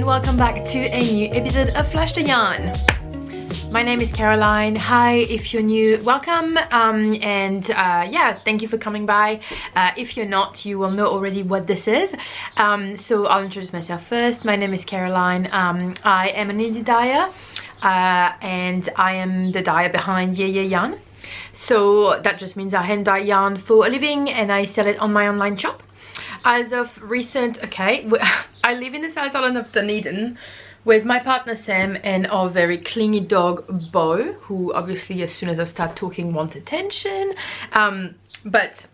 Welcome back to a new episode of Flash the Yarn. My name is Caroline. Hi, if you're new, welcome, yeah, thank you for coming by. If you're not, you will know already what this is. So I'll introduce myself first. My name is Caroline. I am an indie dyer, and I am the dyer behind Yarn. So that just means I hand dye yarn for a living and I sell it on my online shop. As of recent, okay, I live in the South Island of Dunedin with my partner Sam and our very clingy dog Bo, who obviously as soon as I start talking wants attention. But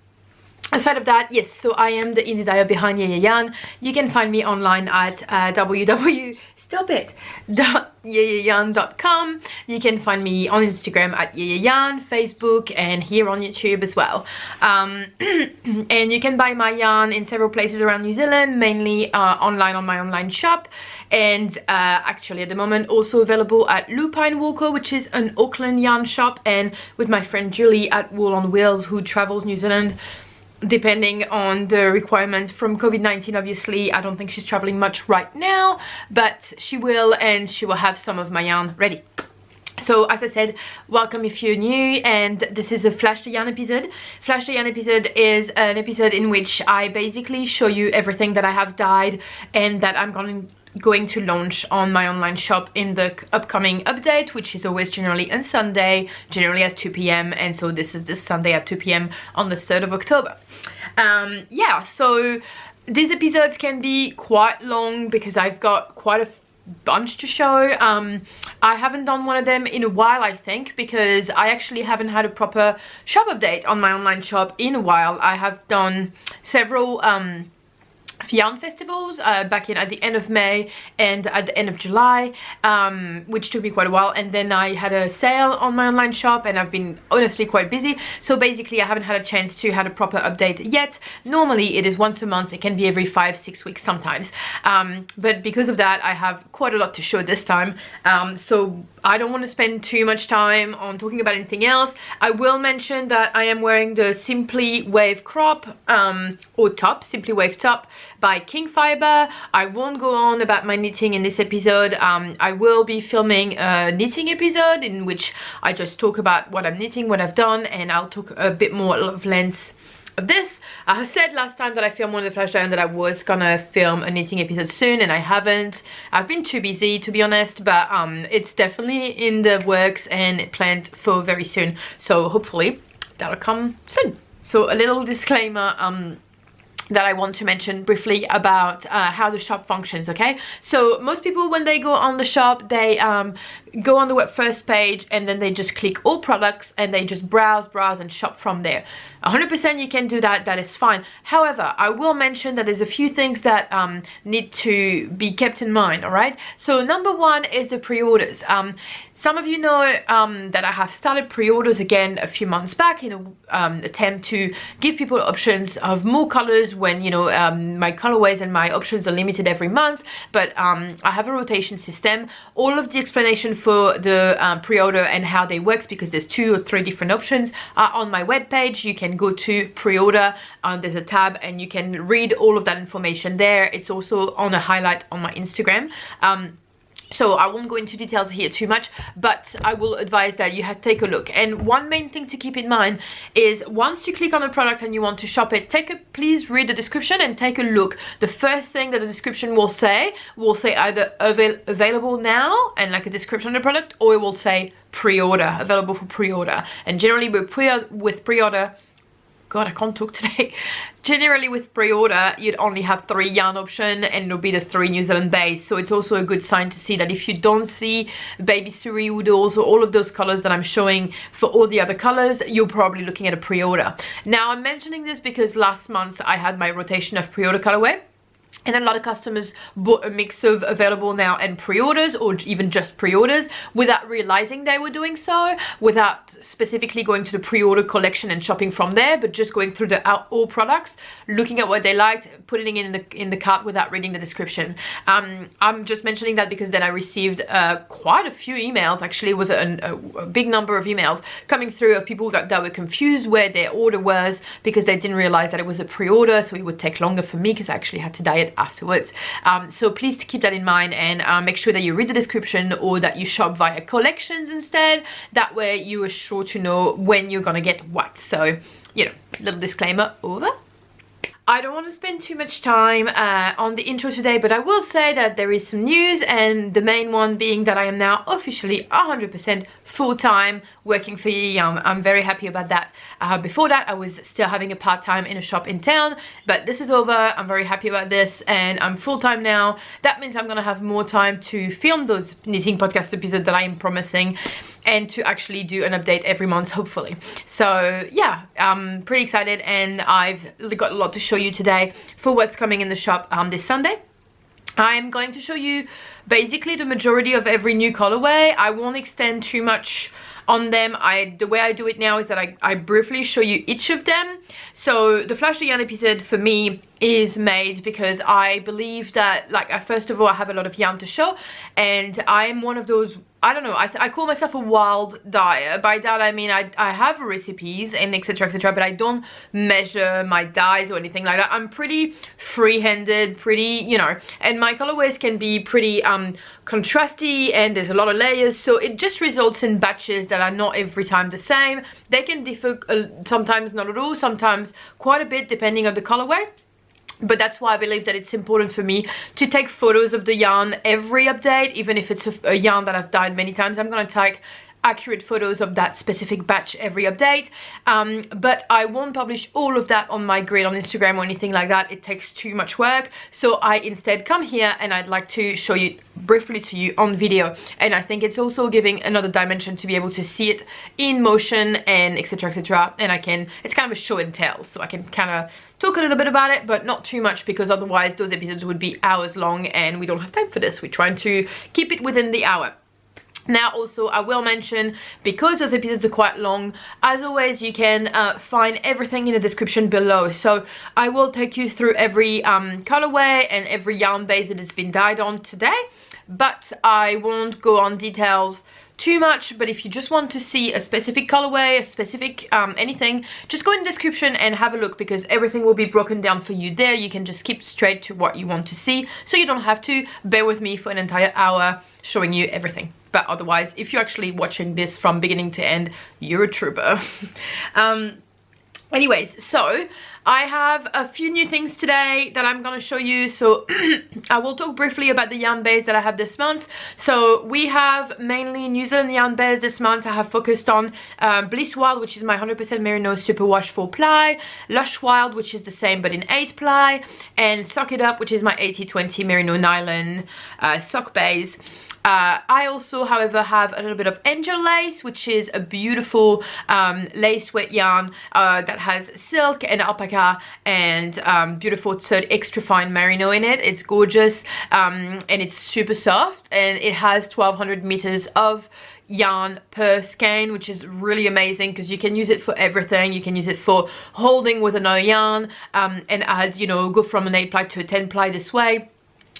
aside of that, yes, so I am the indie dyer behind Yarn. You can find me online at www.yarn.com. You can find me on Instagram at Yarn, Facebook, and here on YouTube as well. And you can buy my yarn in several places around New Zealand, mainly online on my online shop, and actually at the moment also available at Lupine Woolco, which is an Auckland yarn shop, and with my friend Julie at Wool on Wheels, who travels New Zealand depending on the requirements from COVID-19. Obviously I don't think she's traveling much right now, but she will, and she will have some of my yarn ready. So as I said, welcome if you're new, and this is a Flash the Yarn episode. Flash the Yarn episode is an episode in which I basically show you everything that I have dyed and that I'm going to launch on my online shop in the upcoming update, which is always generally on Sunday, generally at 2 p.m. and so this is this Sunday at 2 p.m. on the 3rd of October. Yeah, so these episodes can be quite long because I've got quite a bunch to show. I haven't done one of them in a while, I think, because I actually haven't had a proper shop update on my online shop in a while. I have done several yarn festivals back in at the end of May and at the end of July, which took me quite a while, and then I had a sale on my online shop and I've been honestly quite busy, so basically I haven't had a chance to have a proper update yet. Normally it is once a month, it can be every 5-6 weeks sometimes, but because of that I have quite a lot to show this time, so I don't want to spend too much time on talking about anything else. I will mention that I am wearing the Simply Wave crop or top, Simply Wave top by King Fiber. I won't go on about my knitting in this episode. I will be filming a knitting episode in which I just talk about what I'm knitting, what I've done, and I'll talk a bit more of length of this. I said last time that I filmed one of the Flash Down that I was gonna film a knitting episode soon, and I haven't. I've been too busy, to be honest, but it's definitely in the works and planned for very soon, so hopefully that'll come soon. So a little disclaimer that I want to mention briefly about how the shop functions, okay? So most people, when they go on the shop, they go on the first page and then they just click all products and they just browse and shop from there. 100% you can do that, that is fine. However, I will mention that there's a few things that need to be kept in mind, all right? So number one is the pre-orders. Some of you know that I have started pre-orders again a few months back in an attempt to give people options of more colors when, you know, my colorways and my options are limited every month, but I have a rotation system. All of the explanation for the pre-order and how they work, because there's 2 or 3 different options, are on my webpage. You can go to pre-order, there's a tab and you can read all of that information there. It's also on a highlight on my Instagram. So I won't go into details here too much, but I will advise that you take a look. And one main thing to keep in mind is once you click on a product and you want to shop it, please read the description and take a look. The first thing that the description will say either available now and like a description of the product, or it will say pre-order, available for pre-order. And generally with pre-order, God, I can't talk today. Generally with pre-order, you'd only have 3 yarn option and it'll be the 3 New Zealand based. So it's also a good sign to see that if you don't see baby suri oodles or all of those colors that I'm showing for all the other colors, you're probably looking at a pre-order. Now I'm mentioning this because last month I had my rotation of pre-order colorway. And a lot of customers bought a mix of available now and pre-orders, or even just pre-orders, without realizing they were doing so, without specifically going to the pre-order collection and shopping from there, but just going through all products, looking at what they liked, putting it in the cart without reading the description. I'm just mentioning that because then I received quite a few emails. Actually, it was a big number of emails coming through of people that were confused where their order was because they didn't realize that it was a pre-order, so it would take longer for me because I actually had to diet afterwards. So please keep that in mind, and make sure that you read the description or that you shop via collections instead. That way you are sure to know when you're gonna get what. So, you know, little disclaimer over. I don't want to spend too much time on the intro today, but I will say that there is some news, and the main one being that I am now officially 100% full-time working for Yum. I'm very happy about that. Before that, I was still having a part-time in a shop in town, but this is over. I'm very happy about this, and I'm full-time now. That means I'm gonna have more time to film those knitting podcast episodes that I am promising, and to actually do an update every month, hopefully. So yeah, I'm pretty excited, and I've got a lot to show you today for what's coming in the shop this Sunday. I'm going to show you basically the majority of every new colorway. I won't extend too much on them. The way I do it now is that I briefly show you each of them. So the Flash the Yarn episode for me is made because I believe that, like, first of all, I have a lot of yarn to show, and I'm one of those, I don't know, I call myself a wild dyer. By that I mean I have recipes and etc, but I don't measure my dyes or anything like that. I'm pretty free-handed, pretty, you know, and my colorways can be pretty contrasty, and there's a lot of layers, so it just results in batches that are not every time the same. They can differ, sometimes not at all, sometimes quite a bit depending on the colorway. But that's why I believe that it's important for me to take photos of the yarn every update, even if it's a yarn that I've dyed many times. I'm going to take accurate photos of that specific batch every update, but I won't publish all of that on my grid on Instagram or anything like that. It takes too much work, so I instead come here and I'd like to show you briefly to you on video. And I think it's also giving another dimension to be able to see it in motion and etc, and it's kind of a show and tell, so I can kind of talk a little bit about it, but not too much, because otherwise those episodes would be hours long and we don't have time for this. We're trying to keep it within the hour. Now also I will mention, because those episodes are quite long, as always you can find everything in the description below. So I will take you through every colorway and every yarn base that has been dyed on today, but I won't go on details too much. But if you just want to see a specific colorway, a specific anything, just go in the description and have a look, because everything will be broken down for you there. You can just skip straight to what you want to see, so you don't have to bear with me for an entire hour showing you everything. But otherwise, if you're actually watching this from beginning to end, you're a trooper. Anyways, so I have a few new things today that I'm gonna show you. So I will talk briefly about the yarn base that I have this month. So we have mainly New Zealand yarn base this month. I have focused on Bliss Wild, which is my 100% merino superwash 4-ply, Lush Wild, which is the same but in 8-ply, and Sock It Up, which is my 80/20 merino nylon sock base. I also, however, have a little bit of Angel Lace, which is a beautiful lace wet yarn that has silk and alpaca and beautiful extra fine merino in it. It's gorgeous, and it's super soft, and it has 1200 meters of yarn per skein, which is really amazing because you can use it for everything. You can use it for holding with another yarn and add, you know, go from an 8-ply to a 10-ply this way.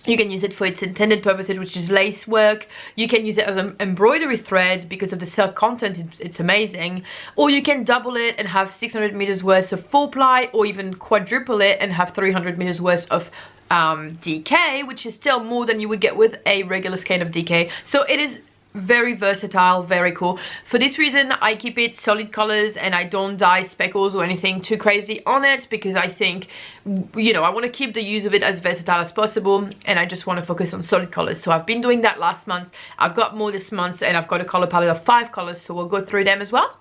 You can use it for its intended purposes, which is lace work. You can use it as an embroidery thread because of the silk content. It's amazing. Or you can double it and have 600 meters worth of 4-ply, or even quadruple it and have 300 meters worth of DK, which is still more than you would get with a regular skein of DK. So it is very versatile, very cool. For this reason, I keep it solid colors and I don't dye speckles or anything too crazy on it, because I think, you know, I want to keep the use of it as versatile as possible, and I just want to focus on solid colors. So I've been doing that last month. I've got more this month, and I've got a color palette of 5 colors, so we'll go through them as well.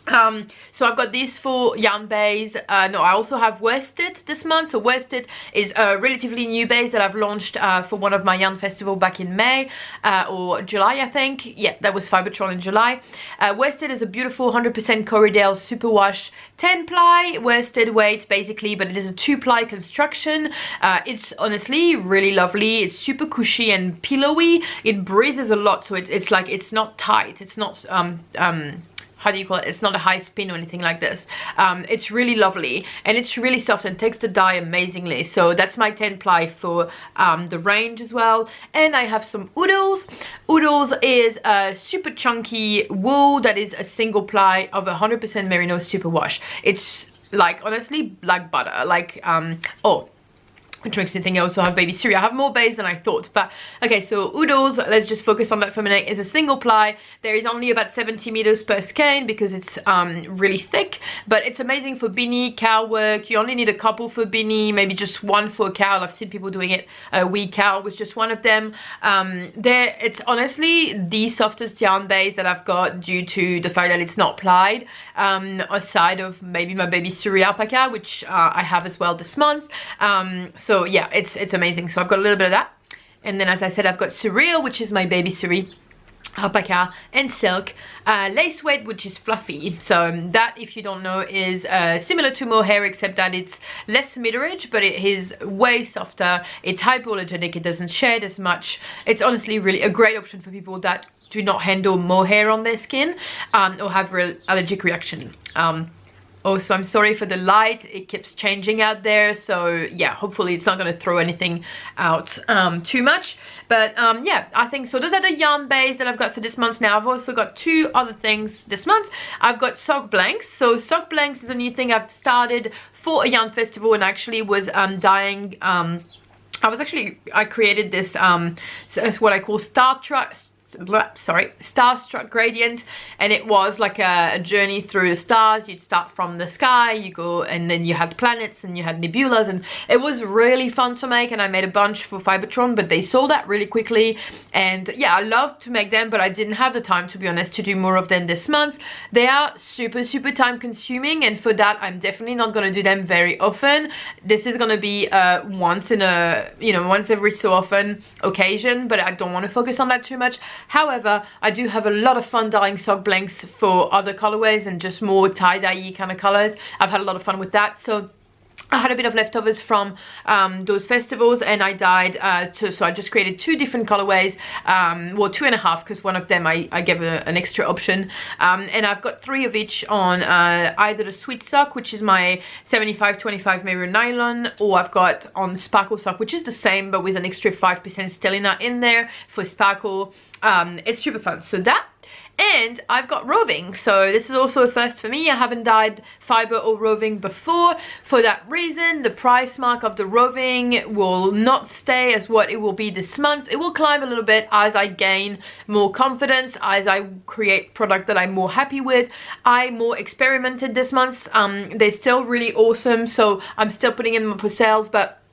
So I've got these 4 yarn bays. No, I also have worsted this month. So worsted is a relatively new base that I've launched for one of my yarn festival back in May or July, I think. Yeah, that was Fibertron in July. Worsted is a beautiful 100% corriedale superwash 10 ply worsted weight basically, but it is a 2-ply construction. It's honestly really lovely. It's super cushy and pillowy. It breathes a lot, so it's like, it's not tight. It's not how do you call it? It's not a high spin or anything like this. It's really lovely and it's really soft and takes the dye amazingly. So that's my 10 ply for the range as well. And I have some oodles. Oodles is a super chunky wool that is a single ply of 100% merino superwash. It's like honestly like butter, like oh, which makes me think I also have baby cereal. I have more bays than I thought, but okay, so oodles, let's just focus on that for a minute, is a single ply. There is only about 70 meters per skein because it's really thick, but it's amazing for beanie, cowl work. You only need a couple for beanie, maybe just one for a cowl. I've seen people doing it. Wee cowl was just one of them. It's honestly the softest yarn base that I've got due to the fact that it's not plied, aside of maybe my baby cereal alpaca, which I have as well this month. So yeah, it's amazing. So I've got a little bit of that, and then as I said, I've got cereal, which is my baby cereal alpaca, and silk, lace weight, which is fluffy. So that, if you don't know, is similar to mohair, except that it's less meterage, but it is way softer. It's hypoallergenic, it doesn't shed as much. It's honestly really a great option for people that do not handle mohair on their skin or have real allergic reaction. Also, I'm sorry for the light, it keeps changing out there, so yeah, hopefully it's not going to throw anything out too much. But yeah, I think so. Those are the yarn bays that I've got for this month. Now I've also got 2 other things this month. I've got sock blanks. So sock blanks is a new thing I've started for a yarn festival, and actually was dyeing I created this what I call starstruck gradient, and it was like a journey through the stars. You'd start from the sky, you go, and then you had planets and you had nebulas, and it was really fun to make. And I made a bunch for Fibertron, but they sold out really quickly, and yeah, I love to make them, but I didn't have the time, to be honest, to do more of them this month. They are super time consuming, and for that I'm definitely not going to do them very often. This is going to be once in a, you know, once every so often occasion, but I don't want to focus on that too much. However, I do have a lot of fun dyeing sock blanks for other colorways and just more tie-dye kind of colors. I've had a lot of fun with that. So I had a bit of leftovers from those festivals, and I dyed, so I just created 2 different colorways, well 2.5, because one of them I gave an extra option, and I've got 3 of each on either the sweet sock, which is my 75-25 merino nylon, or I've got on sparkle sock, which is the same but with an extra 5% stellina in there for sparkle. It's super fun. So that, and I've got roving, so this is also a first for me. I haven't dyed fiber or roving before. For that reason, the price mark of the roving will not stay as what it will be this month. It will climb a little bit as I gain more confidence, as I create product that I'm more happy with. I more experimented this month. They're still really awesome, so I'm still putting in them for sales, but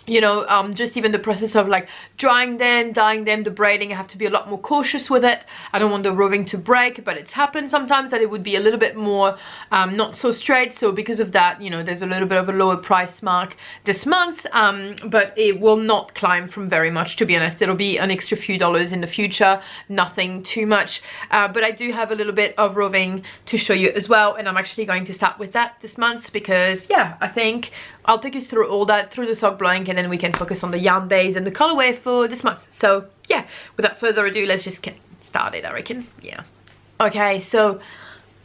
you know, just even the process of like drying them, dyeing them, the braiding, I have to be a lot more cautious with it. I don't want the roving to break, but it's happened sometimes that it would be a little bit more not so straight. So because of that, you know, there's a little bit of a lower price mark this month, but it will not climb from very much, to be honest. It'll be an extra few dollars in the future, nothing too much, but I do have a little bit of roving to show you as well, and I'm actually going to start with that this month because yeah, I think I'll take you through all that through the sock blank, and then we can focus on the yarn base and the colorway for this month. So yeah, without further ado, let's just get started, I reckon. Yeah. Okay, so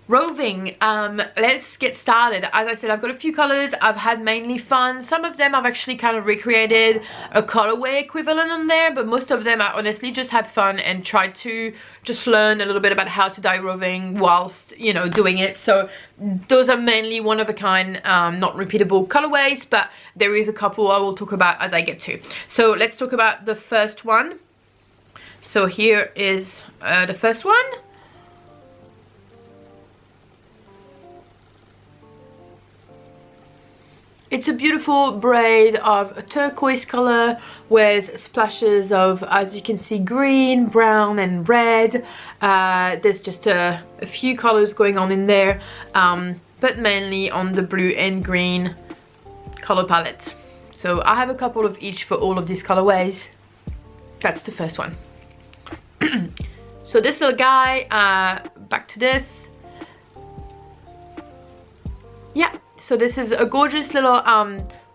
roving, let's get started. As I said, I've got a few colors. I've had mainly fun. Some of them I've actually kind of recreated a colorway equivalent on there, but most of them I honestly just had fun and tried to just learn a little bit about how to dye roving whilst, you know, doing it. So those are mainly one of a kind, not repeatable colorways, but there is a couple I will talk about as I get to. So let's talk about the first one. So here is the first one. It's a beautiful braid of a turquoise color with splashes of, as you can see, green, brown and red. There's just a few colors going on in there, but mainly on the blue and green color palette. So I have a couple of each for all of these colorways. That's the first one. So this little guy, back to this. Yeah, so this is a gorgeous little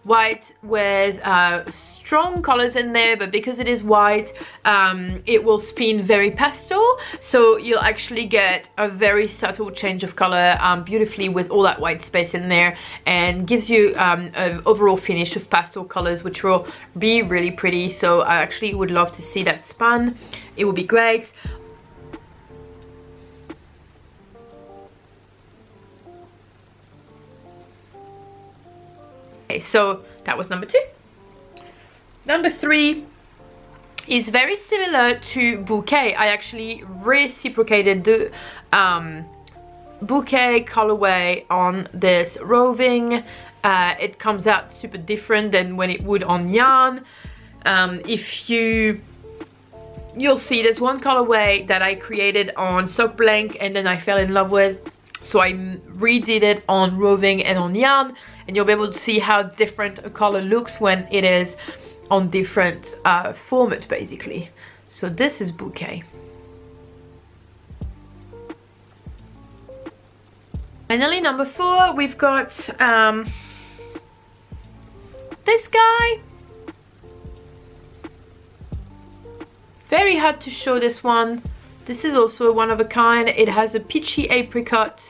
white with strong colors in there, but because it is white, it will spin very pastel, so you'll actually get a very subtle change of color beautifully with all that white space in there, and gives you an overall finish of pastel colors, which will be really pretty. So I actually would love to see that spun. It would be great. Okay, so that was number 2. Number 3 is very similar to Bouquet. I actually reciprocated the Bouquet colorway on this Roving. It comes out super different than when it would on yarn. If you'll see there's one colorway that I created on Sock Blank and then I fell in love with, so I redid it on Roving and on yarn, and you'll be able to see how different a color looks when it is on different format basically. So this is Bouquet. Finally, number 4, we've got this guy. Very hard to show this one. This is also one of a kind. It has a peachy apricot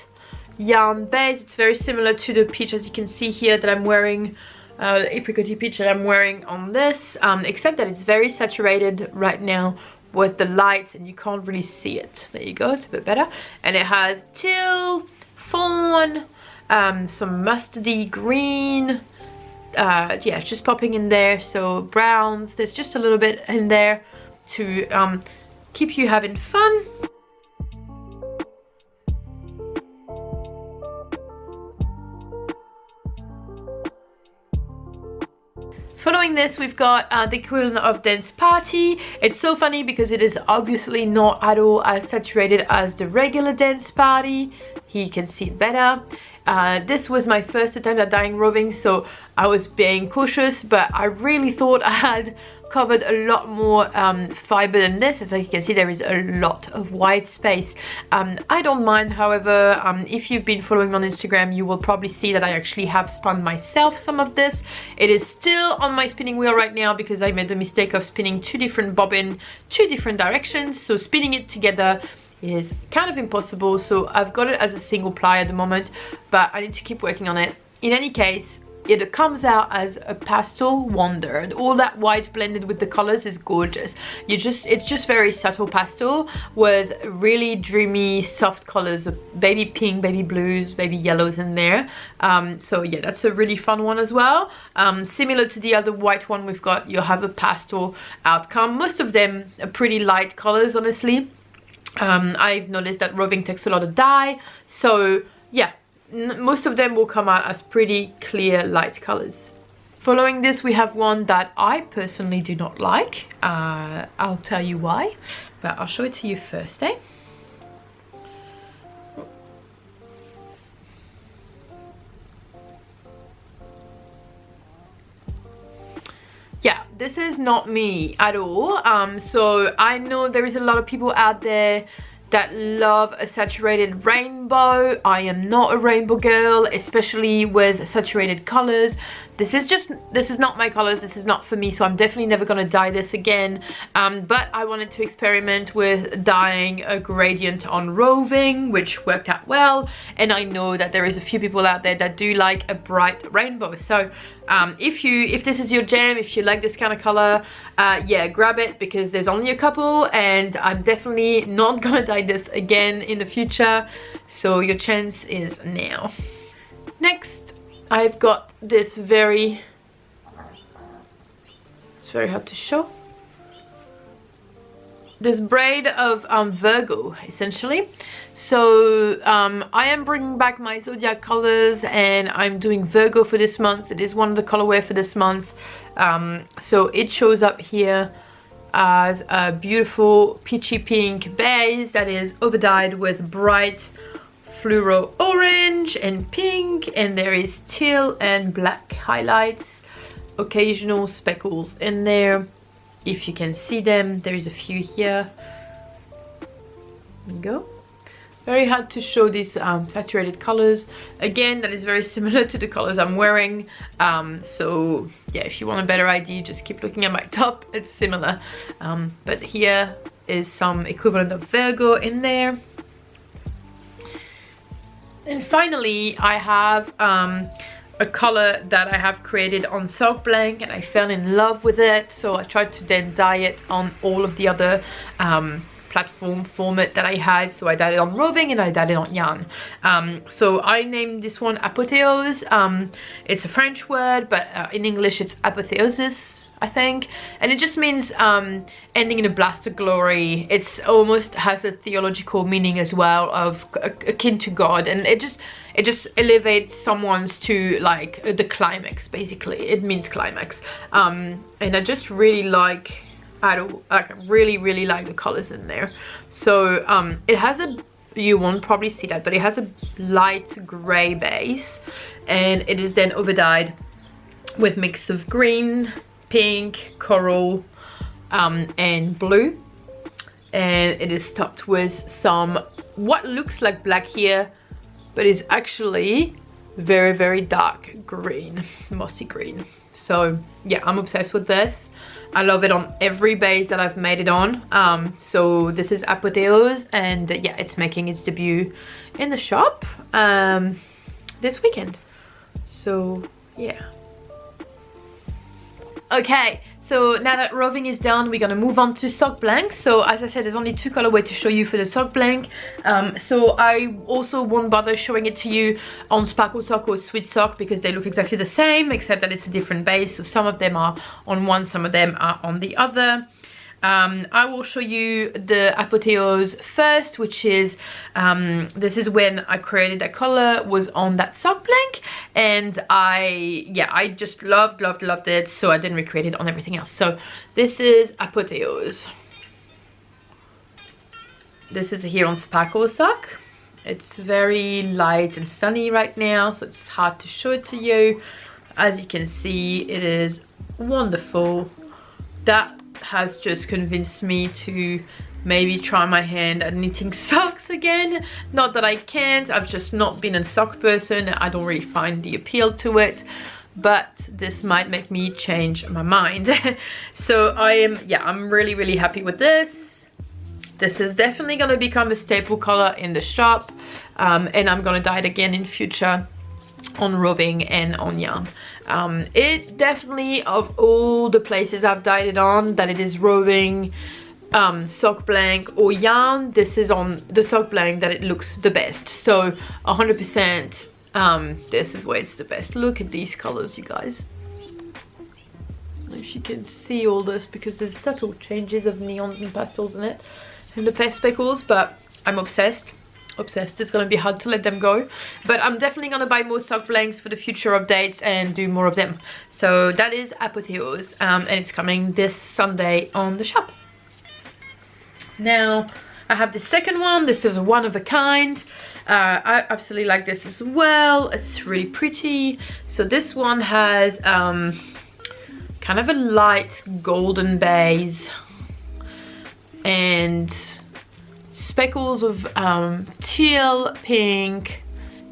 yarn base. It's very similar to the peach, as you can see here, that I'm wearing, the apricot peach that I'm wearing on this, except that it's very saturated right now with the light and you can't really see it. There you go, it's a bit better. And it has teal, fawn, some mustardy green, yeah, just popping in there. So browns, there's just a little bit in there to keep you having fun. Following this, we've got the equivalent of Dance Party. It's so funny because it is obviously not at all as saturated as the regular Dance Party. Here you can see it better. This was my first attempt at dyeing Roving, so I was being cautious, but I really thought I had covered a lot more fiber than this. As you can see, there is a lot of white space. I don't mind, however. If you've been following me on Instagram, you will probably see that I actually have spun myself some of this. It is still on my spinning wheel right now because I made the mistake of spinning 2 different bobbins, 2 different directions, so spinning it together is kind of impossible. So I've got it as a single ply at the moment, but I need to keep working on it. In any case, it comes out as a pastel wonder, and all that white blended with the colors is gorgeous. It's just very subtle pastel with really dreamy soft colors of baby pink, baby blues, baby yellows in there. So yeah, that's a really fun one as well. Similar to the other white one we've got, you'll have a pastel outcome. Most of them are pretty light colors, honestly. I've noticed that Roving takes a lot of dye, so yeah, most of them will come out as pretty clear light colors. Following this, we have one that I personally do not like. I'll tell you why, but I'll show it to you first, eh? Yeah, this is not me at all. So I know there is a lot of people out there that love a saturated rainbow. I am not a rainbow girl, especially with saturated colors. This is not my colors, this is not for me, so I'm definitely never gonna dye this again. But I wanted to experiment with dyeing a gradient on Roving, which worked out well, and I know that there is a few people out there that do like a bright rainbow. So if this is your jam, if you like this kind of color, yeah, grab it, because there's only a couple and I'm definitely not gonna dye this again in the future, so your chance is now. Next, I've got this it's very hard to show. this braid of Virgo, essentially. So I am bringing back my zodiac colors, and I'm doing Virgo for this month. It is one of the colorway for this month. So it shows up here as a beautiful peachy pink base that is overdyed with bright fluoro orange and pink, and there is teal and black highlights, occasional speckles in there. If you can see them, there is a few here. There you go. Very hard to show these saturated colors. Again, that is very similar to the colors I'm wearing. So yeah, if you want a better idea, just keep looking at my top. It's similar. But here is some equivalent of Virgo in there. And finally, I have a color that I have created on Sock Blank, and I fell in love with it. So I tried to then dye it on all of the other platform format that I had. So I dyed it on Roving and I dyed it on yarn. So I named this one Apotheose. It's a French word, but in English it's Apotheosis, I think, and it just means ending in a blast of glory. It's almost has a theological meaning as well, of akin to God, and it just elevates someone's to like the climax. Basically it means climax. And I just really like, I really like the colors in there. So it has a, you won't probably see that, but it has a light gray base, and it is then overdyed with mix of green, pink, coral, and blue, and it is topped with some what looks like black here, but is actually very dark green, mossy green. So yeah, I'm obsessed with this. I love it on every base that I've made it on. So this is Apotheose, and yeah, it's making its debut in the shop this weekend. So yeah. Okay, so now that Roving is done, we're gonna move on to Sock Blank. So as I said, there's only 2 colorways to show you for the Sock Blank. So I also won't bother showing it to you on Sparkle Sock or Sweet Sock, because they look exactly the same, except that it's a different base. So some of them are on one, some of them are on the other. I will show you the Apotheose first, which is this is when I created that color, was on that Sock Blank, and I just loved it, so I didn't recreate it on everything else. So this is Apotheose. This is here on Sparkle Sock. It's very light and sunny right now, so it's hard to show it to you. As you can see, it is wonderful. That has just convinced me to maybe try my hand at knitting socks again. Not that I can't, I've just not been a sock person. I don't really find the appeal to it, but this might make me change my mind. So I'm really happy with this. This is definitely gonna become a staple color in the shop, and I'm gonna dye it again in future on Roving and on yarn. It definitely, of all the places I've dyed it on, that it is Roving, Sock Blank or yarn, this is on the Sock Blank that it looks the best. So 100% this is where it's the best. Look at these colors, you guys. If you can see all this, because there's subtle changes of neons and pastels in it and the past speckles, but I'm obsessed. It's gonna be hard to let them go, but I'm definitely gonna buy more Sock Blanks for the future updates and do more of them. So that is Apotheose, and it's coming this Sunday on the shop. Now I have the second one. This is a one of a kind. I absolutely like this as well. It's really pretty. So this one has kind of a light golden base and speckles of teal, pink,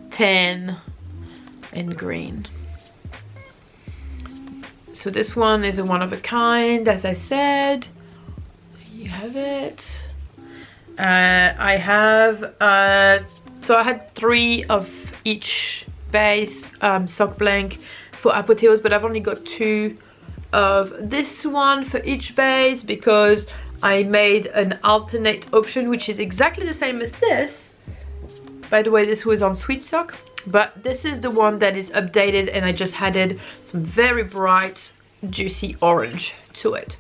tan, and green. So this one is a one of a kind, as I said. You have it. I have so I had 3 of each base Sock Blank for Apotheose, but I've only got 2 of this one for each base, because I made an alternate option which is exactly the same as this. By the way, this was on Sweet Sock, but this is the one that is updated, and I just added some very bright juicy orange to it.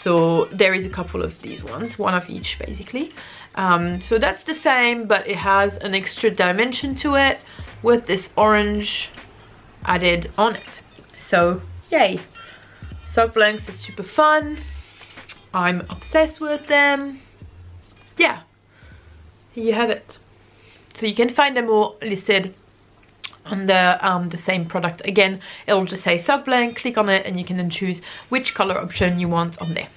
So there is a couple of these ones, one of each basically. So that's the same, but it has an extra dimension to it with this orange added on it. So yay. Sock blanks are super fun. I'm obsessed with them. Yeah, here you have it. So you can find them all listed on the same product. Again, it'll just say sock blank, click on it, and you can then choose which color option you want on there.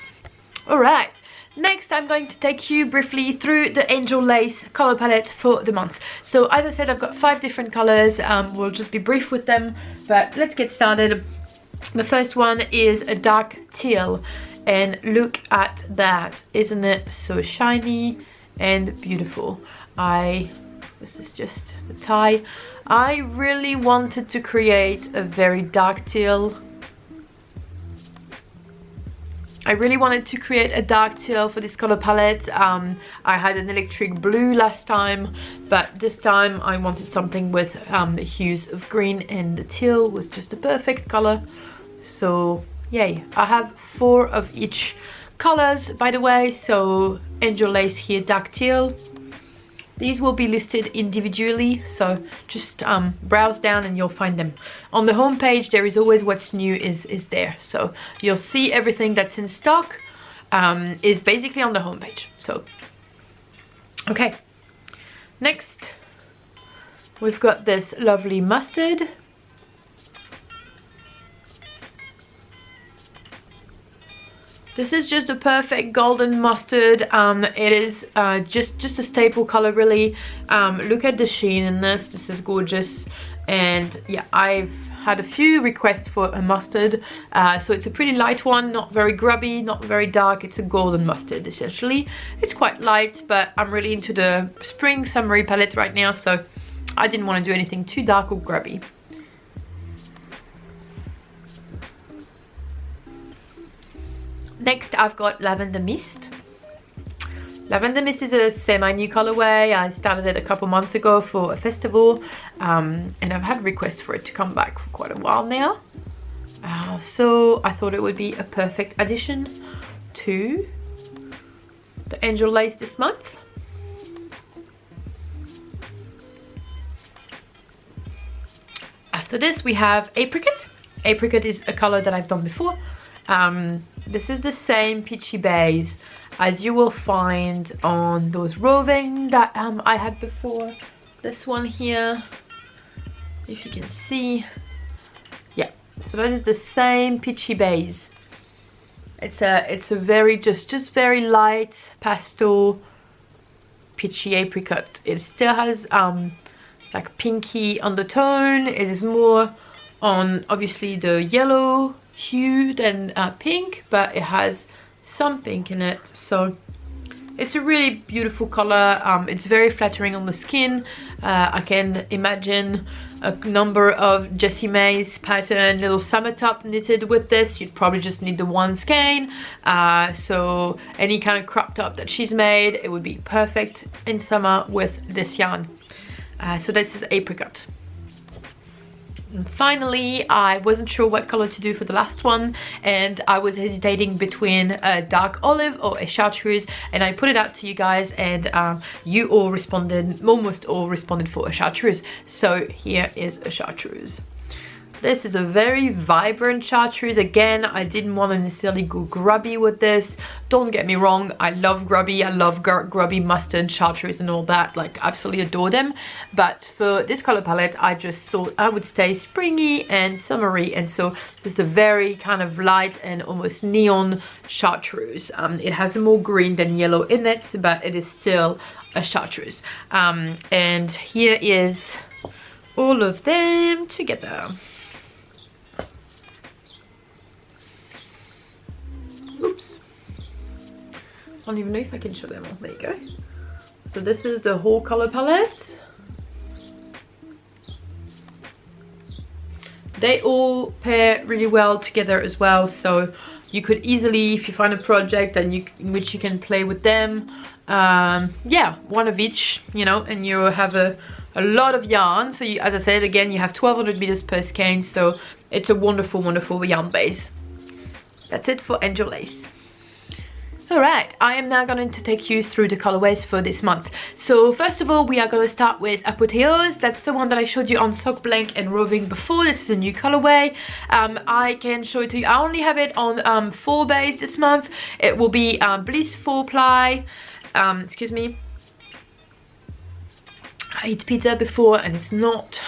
All right. Next, I'm going to take you briefly through the Angel Lace color palette for the month. So as I said, I've got 5 different colors. We'll just be brief with them, but let's get started. The first one is a dark teal, and look at that. Isn't it so shiny and beautiful? This is just the tie. I really wanted to create a very dark teal. I really wanted to create a dark teal for this color palette. I had an electric blue last time, but this time I wanted something with the hues of green, and the teal was just the perfect color. So yay. I have 4 of each colors, by the way. So Angel Lace here, dark teal. These will be listed individually, so just browse down and you'll find them. On the homepage, there is always what's new is there. So you'll see everything that's in stock is basically on the homepage. So, okay. Next, we've got this lovely mustard. This is just a perfect golden mustard. It is just a staple color really. Look at the sheen in this. This is gorgeous. And yeah, I've had a few requests for a mustard. So it's a pretty light one, not very grubby, not very dark. It's a golden mustard essentially. It's quite light, but I'm really into the spring summery palette right now, so I didn't want to do anything too dark or grubby. Next, I've got Lavender Mist. Lavender Mist is a semi-new colorway. I started it a couple months ago for a festival, and I've had requests for it to come back for quite a while now. So I thought it would be a perfect addition to the Angel Lace this month. After this, we have Apricot. Apricot is a color that I've done before. This is the same peachy base as you will find on those Roving that I had before. This one here, if you can see. Yeah, so that is the same peachy base. It's a very just very light pastel peachy apricot. It still has like pinky undertone. It is more on obviously the yellow hue than pink, but it has some pink in it, so it's a really beautiful color. It's very flattering on the skin. I can imagine a number of Jessie May's pattern little summer top knitted with this. You'd probably just need the one skein, so any kind of crop top that she's made, it would be perfect in summer with this yarn. So this is Apricot. And finally, I wasn't sure what color to do for the last one, and I was hesitating between a dark olive or a chartreuse, and I put it out to you guys, and you all responded, almost all responded for a chartreuse. So here is a chartreuse. This is a very vibrant chartreuse. Again, I didn't want to necessarily go grubby with this. Don't get me wrong, I love grubby. I love grubby mustard, chartreuse and all that. Like, absolutely adore them. But for this color palette, I just thought I would stay springy and summery. And so this is a very kind of light and almost neon chartreuse. It has more green than yellow in it, but it is still a chartreuse. And here is all of them together. Oops, I don't even know if I can show them all. There you go. So this is the whole color palette. They all pair really well together as well, so you could easily, if you find a project and in which you can play with them, yeah, one of each, you know, and you have a lot of yarn. So you, as I said, again, you have 1200 meters per skein, so it's a wonderful yarn base. That's it for Angel Lace. Alright, I am now going to take you through the colorways for this month. So first of all, we are going to start with Apotheose. That's the one that I showed you on Sock Blank and Roving before. This is a new colorway. I can show it to you. I only have it on 4 bays this month. It will be Bliss 4 ply. Excuse me. I ate pizza before and it's not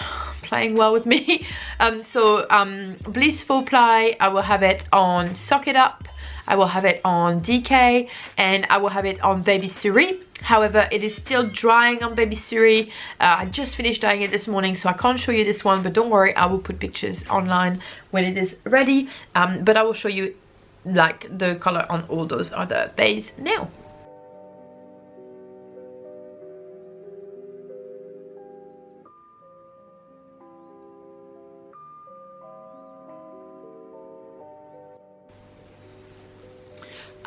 playing well with me. Bliss 4 ply, I will have it on Sock It Up. I will have it on DK and I will have it on Baby Suri. However, it is still drying on Baby Suri. I just finished dyeing it this morning, so I can't show you this one, but don't worry, I will put pictures online when it is ready. But I will show you like the color on all those other bays now.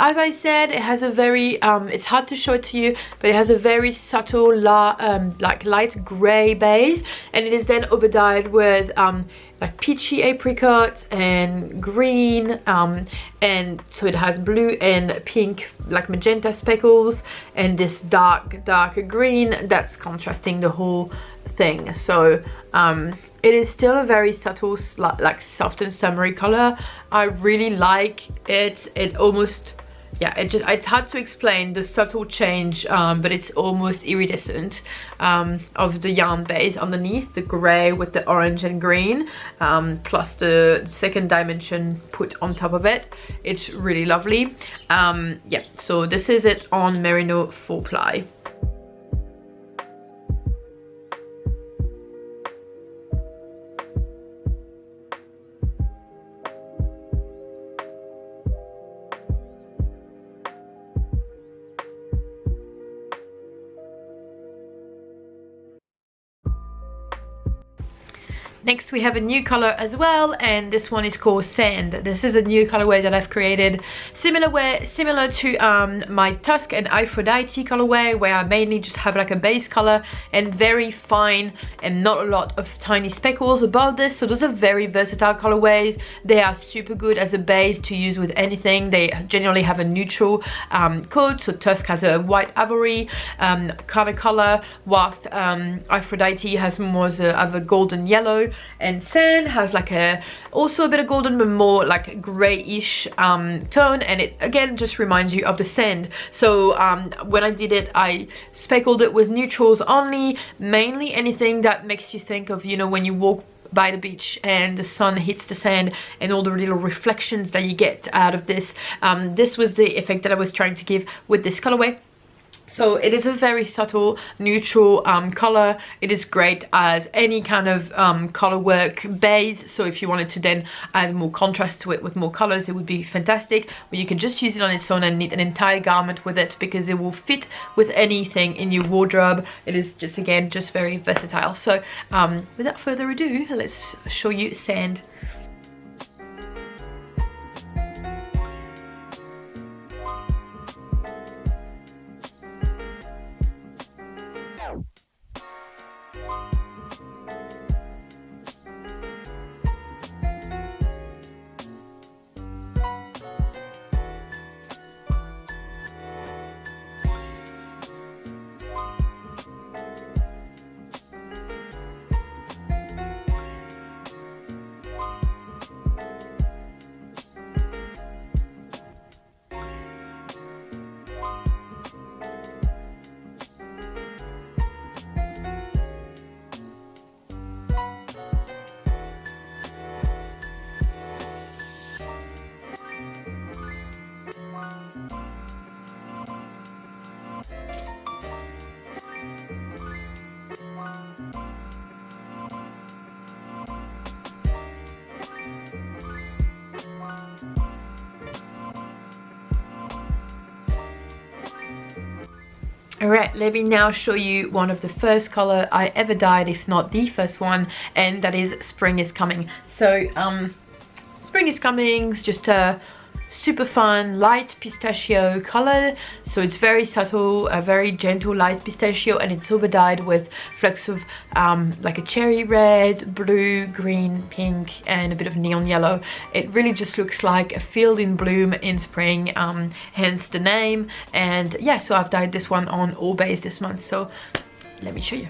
As I said, it has a very, it's hard to show it to you, but it has a very subtle, like light grey base, and it is then overdyed with like peachy apricot and green, and so it has blue and pink, like magenta speckles, and this dark green that's contrasting the whole thing. So it is still a very subtle, like soft and summery color. I really like it. It almost, yeah, it's hard to explain the subtle change, but it's almost iridescent of the yarn base underneath, the grey with the orange and green, plus the second dimension put on top of it. It's really lovely. Yeah, so this is it on Merino 4 ply. Next we have a new color as well, and this one is called Sand. This is a new colorway that I've created similar to my Tusk and Aphrodite colorway, where I mainly just have like a base color and very fine and not a lot of tiny speckles above this. So those are very versatile colorways. They are super good as a base to use with anything. They generally have a neutral coat, so Tusk has a white ivory kind of color, whilst Aphrodite has more of a golden yellow, and Sand has like also a bit of golden but more like grayish tone, and it again just reminds you of the sand. So when I did it, I speckled it with neutrals only, mainly anything that makes you think of, you know, when you walk by the beach and the sun hits the sand and all the little reflections that you get out of this. This was the effect that I was trying to give with this colorway. So it is a very subtle neutral color. It is great as any kind of color work base. So if you wanted to then add more contrast to it with more colors, it would be fantastic. Or you can just use it on its own and knit an entire garment with it, because it will fit with anything in your wardrobe. It is just, again, just very versatile. So without further ado, let's show you Sand. Alright, let me now show you one of the first color I ever dyed, if not the first one, and that is Spring is Coming. So Spring is Coming is just a super fun light pistachio color, so it's very subtle, a very gentle light pistachio, and it's over dyed with flecks of like a cherry red, blue, green, pink, and a bit of neon yellow. It really just looks like a field in bloom in spring, hence the name. And yeah, so I've dyed this one on all base this month, so let me show you.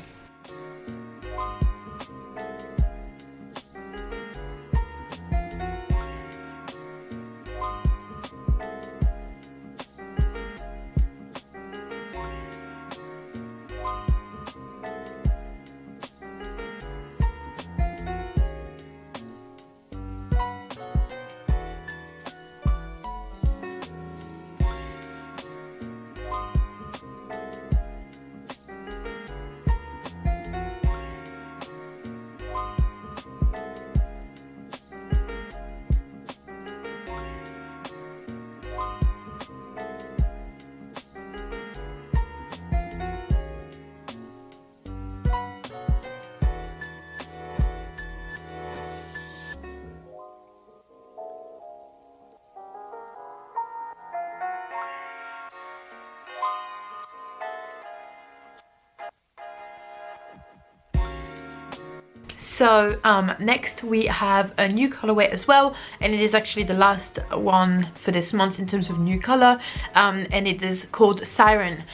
So next we have a new colorway as well, and it is actually the last one for this month in terms of new color, and it is called Siren.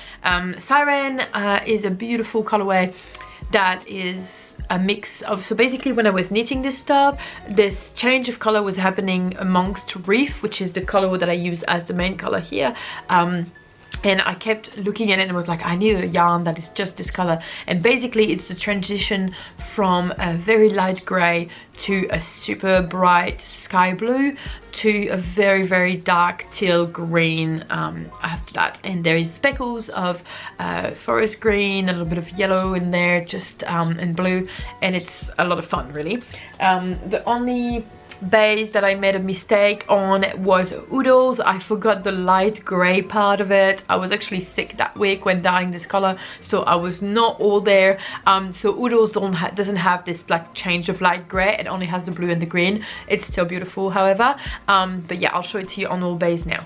Siren is a beautiful colorway that is a mix of, so basically when I was knitting this top, this change of color was happening amongst Reef, which is the color that I use as the main color here. And I kept looking at it and was like, I need a yarn that is just this color. And basically it's the transition from a very light gray to a super bright sky blue to a very, very dark teal green after that. And there is speckles of forest green, a little bit of yellow in there, just and blue, and it's a lot of fun, really. The only base that I made a mistake on was Oodles. I forgot the light gray part of it. I was actually sick that week when dyeing this color, so I was not all there. So Oodles doesn't have this like change of light gray, it only has the blue and the green. It's still beautiful, however. But yeah, I'll show it to you on all base now.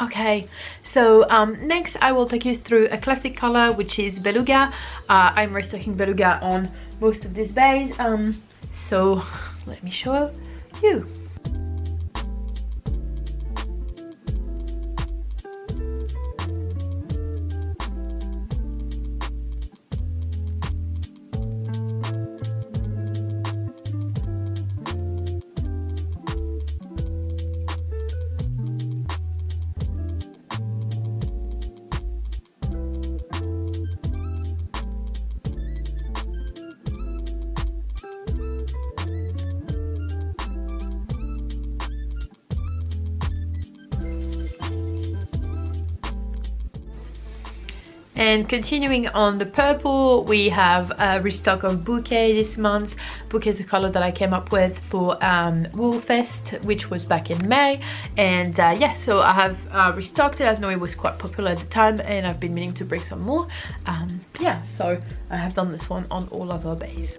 Okay, so next I will take you through a classic color, which is Beluga. I'm restocking Beluga on most of this base, so let me show you. And continuing on the purple, we have a restock of Bouquet this month. Bouquet is a color that I came up with for Wool Fest, which was back in May. And yeah, so I have restocked it. I know it was quite popular at the time, and I've been meaning to bring some more. Yeah, so I have done this one on all of our base.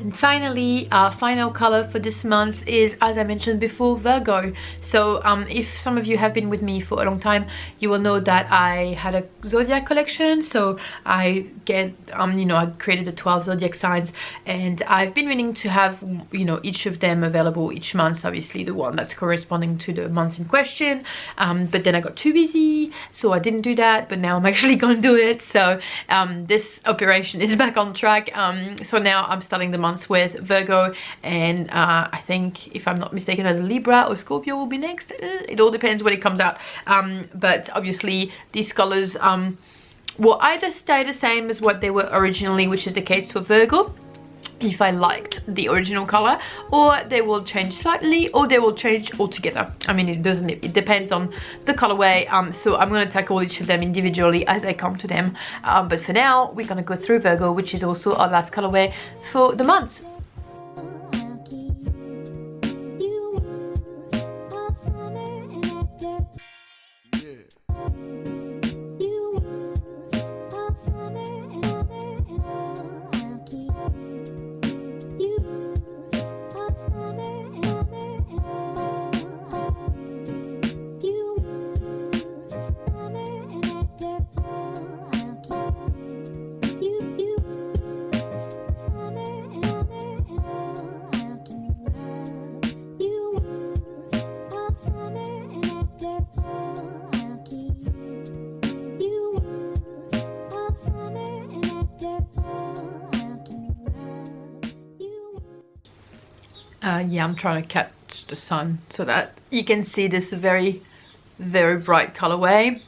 And finally, our final color for this month is, as I mentioned before, Virgo. So if some of you have been with me for a long time, you will know that I had a zodiac collection. So I get you know, I created the 12 zodiac signs, and I've been meaning to have, you know, each of them available each month, obviously the one that's corresponding to the month in question, but then I got too busy, so I didn't do that. But now I'm actually gonna do it. So this operation is back on track. So now I'm starting the month with Virgo, and I think, if I'm not mistaken, either Libra or Scorpio will be next. It all depends when it comes out, but obviously these colors will either stay the same as what they were originally, which is the case for Virgo, if I liked the original color, or they will change slightly, or they will change altogether. I mean, it depends on the colorway. So I'm going to tackle each of them individually as I come to them, but for now we're going to go through Virgo, which is also our last colorway for the month. Yeah, I'm trying to catch the sun so that you can see this very bright colorway.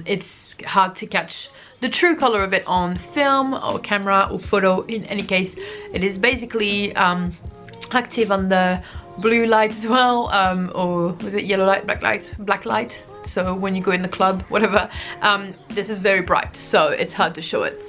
It's hard to catch the true color of it on film or camera or photo. In any case, it is basically active on the blue light as well, or was it yellow light, black light. So when you go in the club, whatever, this is very bright, so it's hard to show it.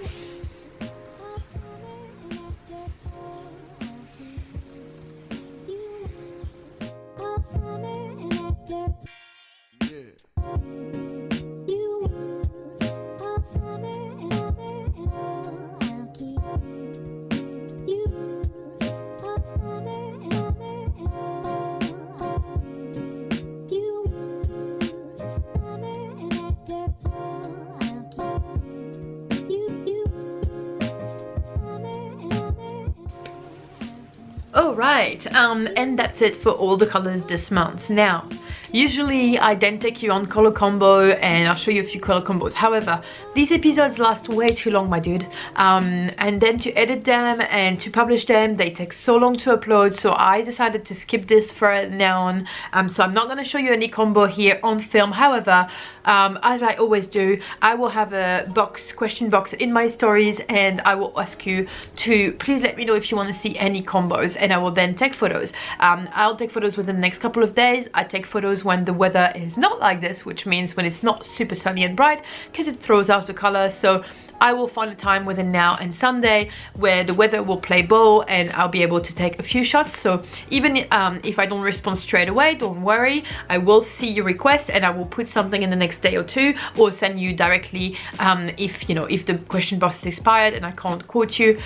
Alright, and that's it for all the colors this month. Now, usually I then take you on color combo and I'll show you a few color combos. However, these episodes last way too long, my dude, and then to edit them and to publish them, they take so long to upload, so I decided to skip this for now on. So I'm not going to show you any combo here on film. However, as I always do, I will have a question box in my stories, and I will ask you to please let me know if you want to see any combos, and I will then take photos. I'll take photos within the next couple of days. I take photos when the weather is not like this, which means when it's not super sunny and bright, because it throws out the color. So I will find a time within now and Sunday where the weather will play ball and I'll be able to take a few shots. So even if I don't respond straight away, don't worry, I will see your request and I will put something in the next day or two, or send you directly if, you know, if the question box is expired and I can't quote you.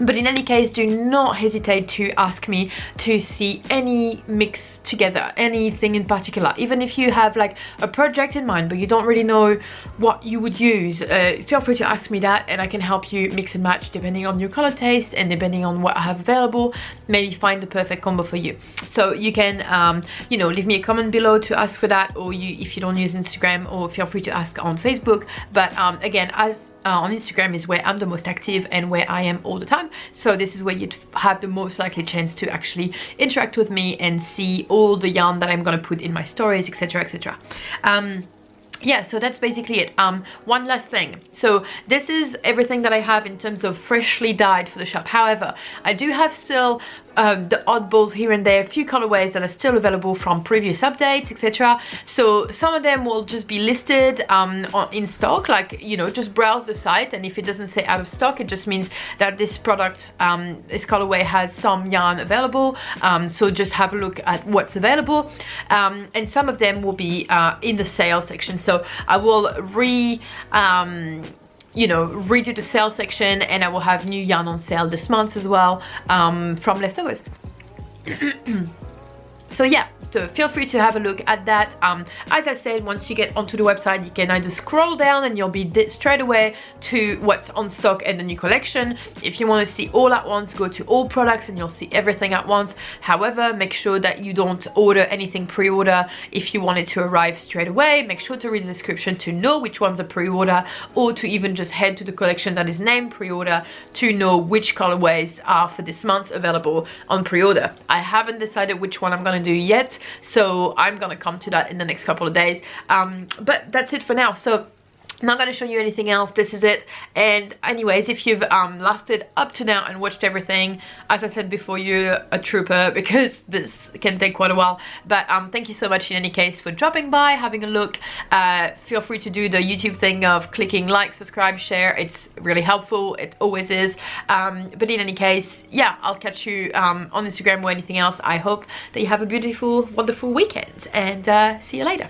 But in any case, do not hesitate to ask me to see any mix together, anything in particular. Even if you have like a project in mind but you don't really know what you would use, feel free to ask me that and I can help you mix and match depending on your color taste and depending on what I have available, maybe find the perfect combo for you. So you can you know, leave me a comment below to ask for that, or if you don't use Instagram, or feel free to ask on Facebook. But again, as on Instagram is where I'm the most active and where I am all the time, so this is where you'd have the most likely chance to actually interact with me and see all the yarn that I'm gonna put in my stories, etc, etc. Yeah, so that's basically it. One last thing, so this is everything that I have in terms of freshly dyed for the shop. However, I do have still the oddballs here and there, a few colorways that are still available from previous updates, etc. So some of them will just be listed in stock, like, you know, just browse the site, and if it doesn't say out of stock, it just means that this product, this colorway has some yarn available. So just have a look at what's available, and some of them will be in the sale section. So I will you know, redo the sale section, and I will have new yarn on sale this month as well, from Leftovers. So yeah, so feel free to have a look at that. As I said, once you get onto the website, you can either scroll down and you'll be straight away to what's on stock and the new collection. If you want to see all at once, go to all products and you'll see everything at once. However, make sure that you don't order anything pre-order if you want it to arrive straight away. Make sure to read the description to know which ones are pre-order, or to even just head to the collection that is named pre-order to know which colorways are for this month available on pre-order. I haven't decided which one I'm gonna do yet, so I'm gonna come to that in the next couple of days, but that's it for now. So I'm not going to show you anything else. This is it. And anyways, if you've lasted up to now and watched everything, as I said before, you're a trooper, because this can take quite a while. But thank you so much in any case for dropping by, having a look. Feel free to do the YouTube thing of clicking like, subscribe, share. It's really helpful. It always is. But in any case, yeah, I'll catch you on Instagram or anything else. I hope that you have a beautiful, wonderful weekend, and see you later.